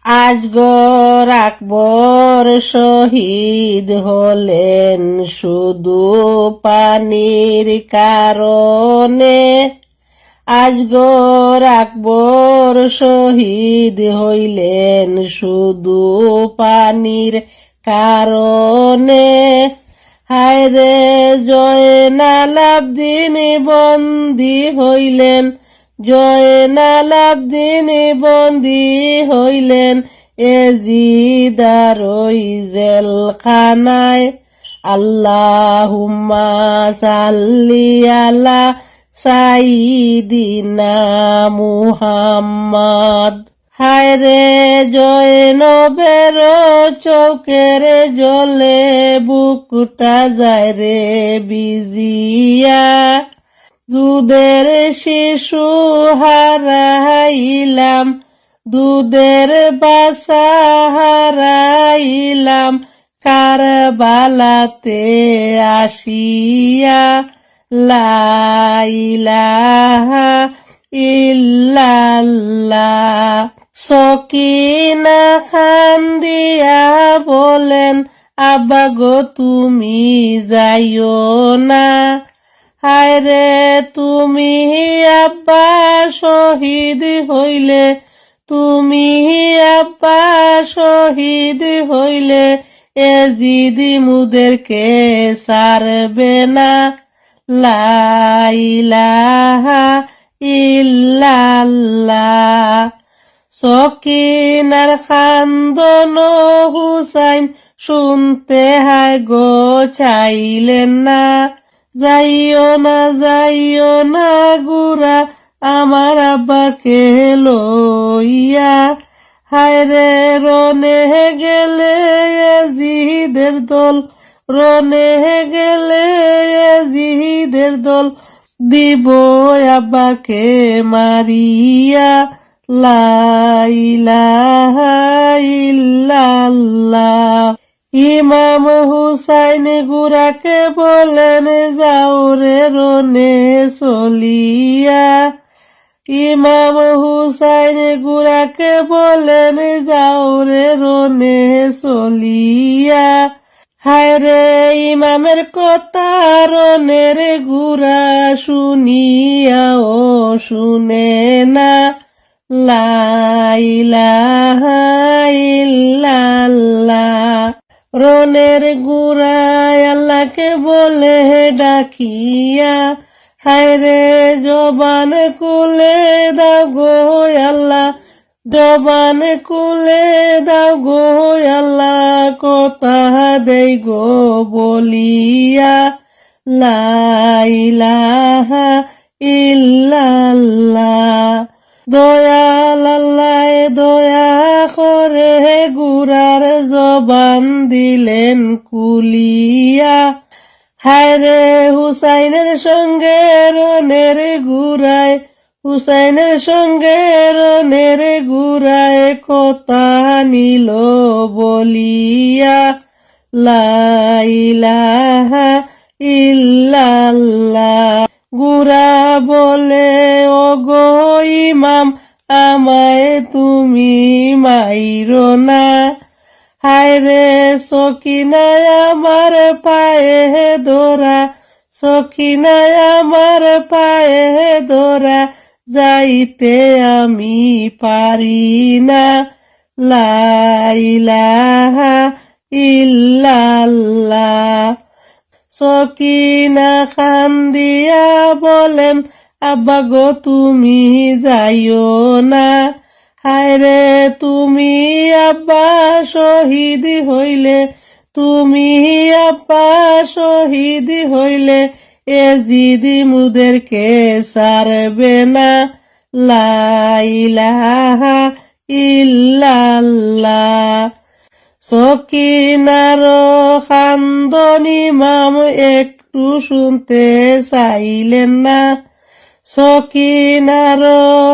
আজগর আকবর শহীদ হলেন শুধু পানির কারণে। আজগর আকবর শহীদ হইলেন শুধু পানির কারণে। হায়রে জয়নাল আবদিন বন্দী হইলেন, জয়নাল আবদিন বন্দী হইলেন এজিদার ওই জেলখানায়। আল্লাহুম্মা সাল্লি আলা সাইয়্যিদিনা মুহাম্মদ। হায়রে জয়নবের চোখের জলে বুকটা যায় রে বিজিয়া। দুধের শিশু হারাইলাম, দুধের বাসা হারাইলাম কারবালাতে আসিয়া। লা ইলাহা ইল্লাল্লাহ। সকিনা খান্দিয়া বলেন, আব্বা গো তুমি যাইও না। হায়রে তুমি আব্বা শহীদ হইলে, তুমি আব্বা শহীদ হইলে এজিদ মুদেরকে ছাড়বে না। লা ইলাহা ইল্লাল্লাহ। সকিনার খান্দন হুসাইন শুনতে হায় গো চাইলেন না। যাইও না, যাইও না গুরা আমার আব্বাকে লইয়া। হায়রে রনে গেলে এজিদের দল, রনে গেলে এজিদের দল দিব আব্বাকে মারিয়া। লা ইলাহা ইল্লাল্লাহ। ইমাম হুসাইন গুরাকে বলেন, যাও রে রনে চলিয়া। ইমাম হুসাইন গুরাকে বলেন, যাও রে রনে চলিয়া। হায়রে ইমামের কথা রনের গুরা শুনিয়াও শুনে না। লা ইলাহা ইল্লাল্লাহ। রনের গুরায় আল্লাহকে বলে ডাকিয়া, হায়রে জবান কুলে দাও গো আল্লাহ, জবান কুলে দাও গো আল্লাহ, কথা দেই গো বলিয়া। লা ইলাহা ইল্লাল্লাহ। দয়াল আল্লাহ দয়া করে গুরার জবান দিলেন কুলিয়া। হায়রে হুসাইনের সঙ্গে রনের গুরায়, হুসাইনের সঙ্গে রনের গুরায় কথা নিল বলিয়া। লা ইলাহা ইল্লাল্লাহ। গুরা বলে, ও গো ইমাম আমায় তুমি মাইরো না। হায়রে সকিনায় আমার পায়ে ধরা, সকিনায় আমার পায়ে ধরা, যাইতে আমি পারি না। লা ইলাহা ইল্লাল্লাহ। সকিনা খান্দিয়া বলেন, আব্বা গো তুমি যাইও না। হায়রে তুমি আব্বা শহীদ হইলে, তুমি আব্বা শহীদ হইলে এজিদ মুদেরকে ছাড়বে না। লা ইলাহা ইল্লাল্লাহ। সকিনার খান্দন ইমাম একটু শুনতে চাইলেন না। সকিনার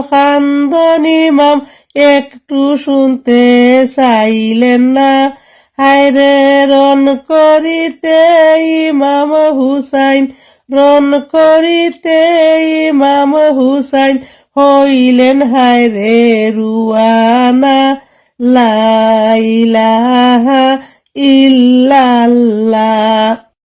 খান্দন ইমাম একটু শুনতে চাইলেন না। হায়রে রন করিতে ইমাম হুসাইন, রন করিতে ইমাম হুসাইন হইলেন হায়রে রুয়ানা। লা ইলাহা ইল্লাল্লাহ।